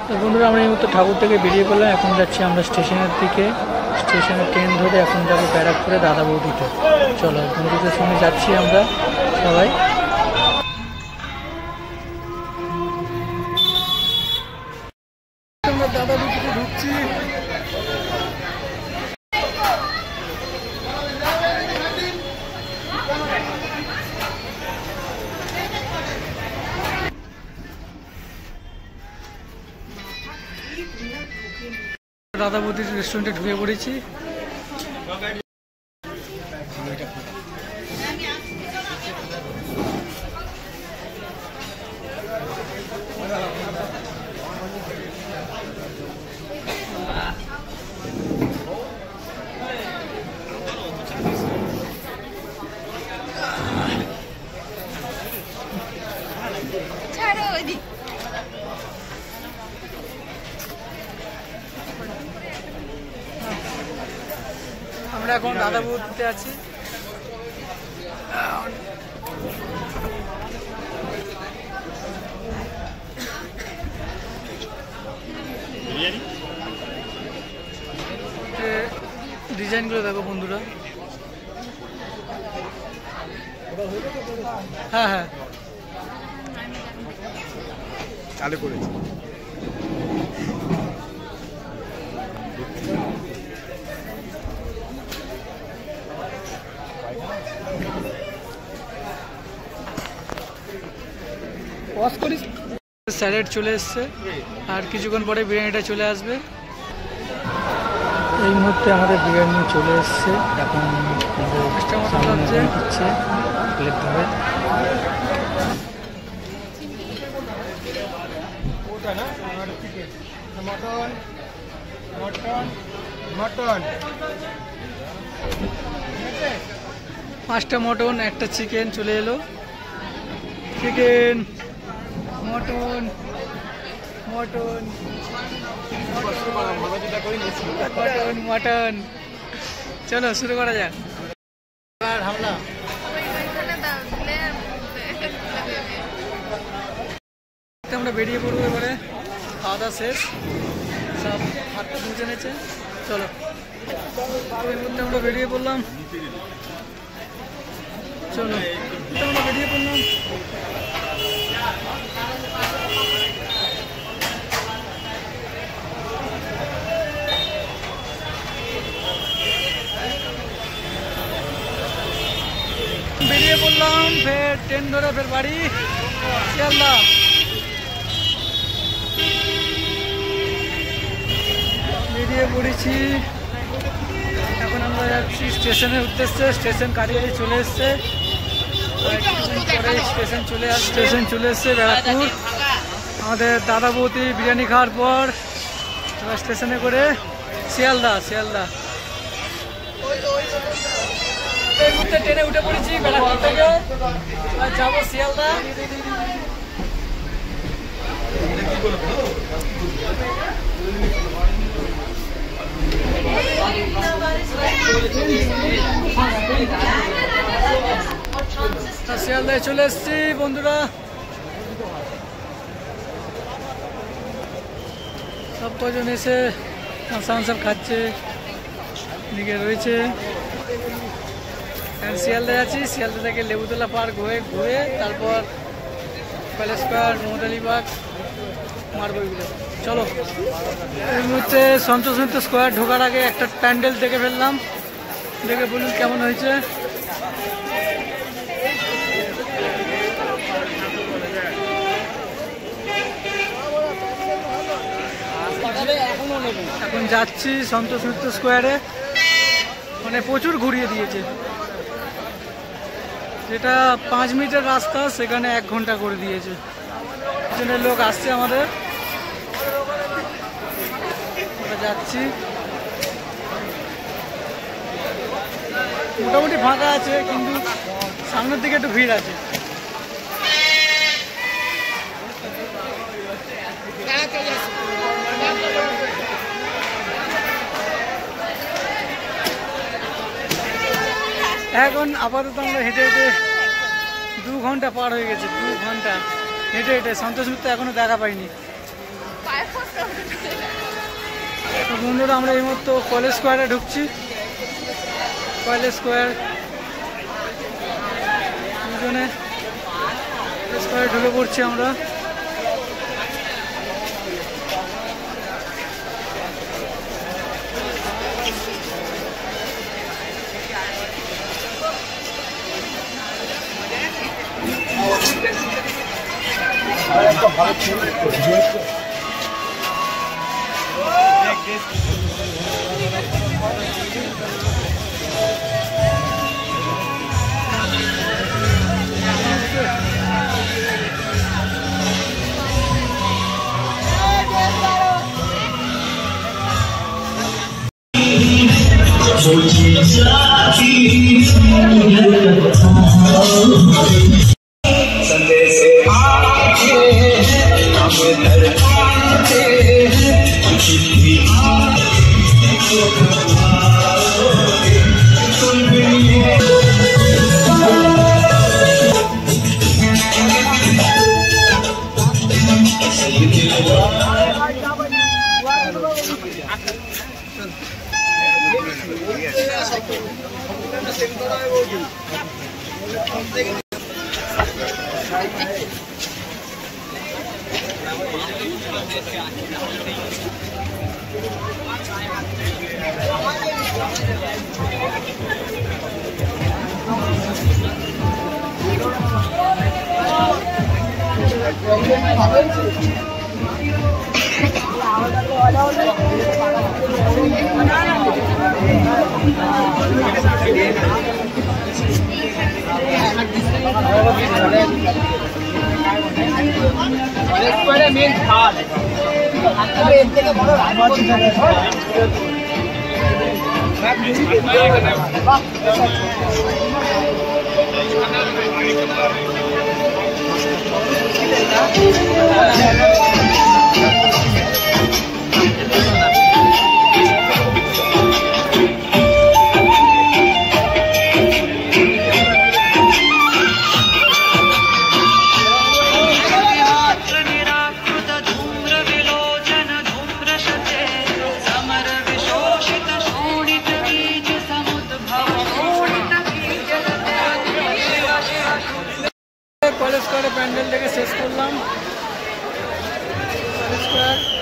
তো বন্ধুরা আমরা এই মুহূর্তে ঠাকুর থেকে বেরিয়ে পড়লাম। এখন যাচ্ছি আমরা স্টেশনের দিকে। স্টেশনে ট্রেন ধরে এখন যাবো ব্যারাকপুরে দাদা বৌদিতে। চলো বন্ধুদের সঙ্গে যাচ্ছি আমরা সবাই। আমরা দাদা বৌদিতে ঢুকছি। দাদা বৌদির রেস্টুরেন্টে ঢুকে পড়েছি। আমরা এখন দাদা বৌদিতে আছি। ডিজাইনগুলো দেখো বন্ধুরা। হ্যাঁ হ্যাঁ চালু করেছি। স্যালাড চলে এসছে আর কিছুক্ষণ পরে বিরিয়ানিটা চলে আসবে। এই মুহূর্তে আমাদের বিরিয়ানি চলে এসছে। এখন দিচ্ছে প্লেট ধরে। পাঁচটা মটন একটা চিকেন চলে এলো। Chicken mutton mutton mutton mutton. চলো শুরু করা যাক। হামলা আমরা বেরিয়ে পড়বো এবারে। খাওয়া দাওয়া শেষ, সব হাত মুছে নিয়েছে। চলো এই মুহূর্তে আমরা বেরিয়ে পড়লাম। চলো আমরা বেরিয়ে পড়লাম। বেরিয়ে পড়লাম ফের ট্রেন ধরে ফের বাড়ি শিয়ালদা। বেরিয়ে পড়েছি। এখন আমরা যাচ্ছি স্টেশনের উদ্দেশ্যে। স্টেশন কাছাকাছি চলে এসছে। স্টেশন চলে এসছে ব্যারাকপুর। আমাদের দাদা বৌদি বিরিয়ানি খাওয়ার পর এবার স্টেশনে করে শিয়ালদা। এই মুহূর্তে ট্রেনে উঠে পড়েছি ব্যারাকপুর থেকে, যাবো শিয়ালদা। শিয়ালদায় চলে এসছি বন্ধুরা। সব কজন এসে সব খাচ্ছে, দিকে রয়েছে। শিয়ালদায় আছি। শিয়ালদা থেকে লেবুতলা পার্ক হয়ে ঘুরে তারপর প্যালেস স্কোয়ার, মমতালিবাগ মারবো এগুলো। চলো এই মুহূর্তে সন্তোষ মিত্র স্কোয়ার ঢোকার আগে একটা প্যান্ডেল দেখে ফেললাম। দেখে বলুন কেমন হয়েছে। এখন যাচ্ছি সন্তোষ মিত্র স্কোয়ারে। মানে প্রচুর ঘুরিয়ে দিয়েছে। যেটা 5 মিনিটের রাস্তা সেখানে 1 ঘন্টা করে দিয়েছে। এখানে লোক আসছে আমাদের। আমরা যাচ্ছি। মোটামুটি ফাঁকা আছে কিন্তু সামনের দিকে একটু ভিড় আছে। এখন আপাতত আমরা হেঁটে হেঁটে 2 ঘন্টা পার হয়ে গেছে। 2 ঘন্টা হেঁটে হেঁটে। সন্তোষ মিত্র এখনো দেখা পাইনি। বন্ধুরা আমরা এই মুহূর্তে কলেজ স্কোয়ারে ঢুকছি। কলেজ স্কোয়ার দুজনে স্কোয়ারে ঢুকে পড়ছি আমরা। কলেজ স্কোয়ারে প্যান্ডেল থেকে শেষ করলাম। College square